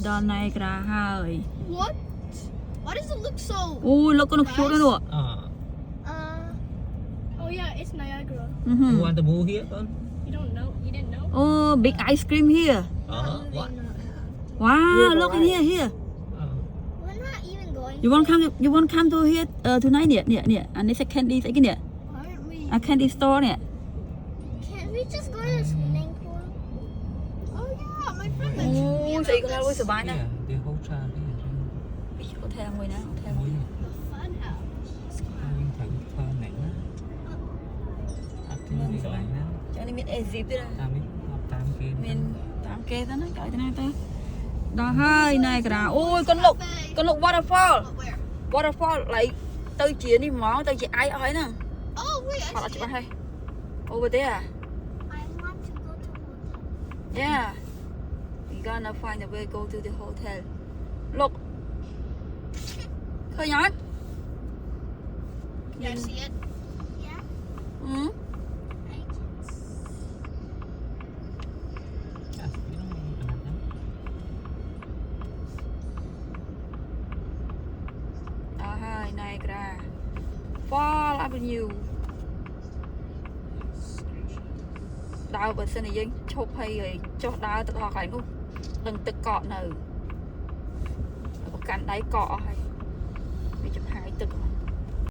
ដល់ Niagara ហើយ What? Why does it look so? អូលោកកូនខ្ជូតនោះ Oh yeah, it's Niagara. You want to move here, con? You don't know? You didn't know? អូ big ice cream here What? wow look in here We're not even going. you want come to here tonight នេះអានេះ candy ស្អីគេនេះ Aren't we? អា candy store នេះ Can't we just go to the swimming pool? Oh yeah, my friend អូ mentioned me ស្អី about ក៏ this. លួយសុបាយណាស់ Yeah, the whole child here. ហូថែលមួយណាហូថែលមួយ The fun house. Mình thử thơ này nhá. Thì đi lại nhá. ចឹងនេះមាន exit ទៀត Tam đi, học tam kia. មានតាមគេទៅណាក្រោយទៅណាទៅដល់ហើយ Niagara អូយកូនលោក waterfall Oh, where? waterfall ឡៃទៅជានេះហ្មងទៅជា ice អស់ហើយហ្នឹង Oh wait, អត់ I see ច្បាស់ it. ហើយ over there I want to go to hotel. yeah we gonna find a way go to the hotel look ឃើញអត់ Yeah, see it? Yeah. ហឹម I can see. À, biết nó cần đặt nhá. ដល់ហើយ Niagara Fall Avenue ដើរបើសិនជាយើងឈប់ហើយចុះដើរទៅដល់កន្លែងនោះដឹងទឹកកកនៅប្រកាន់ដៃកកអស់ហើយវាចំហាយទឹកហ្នឹង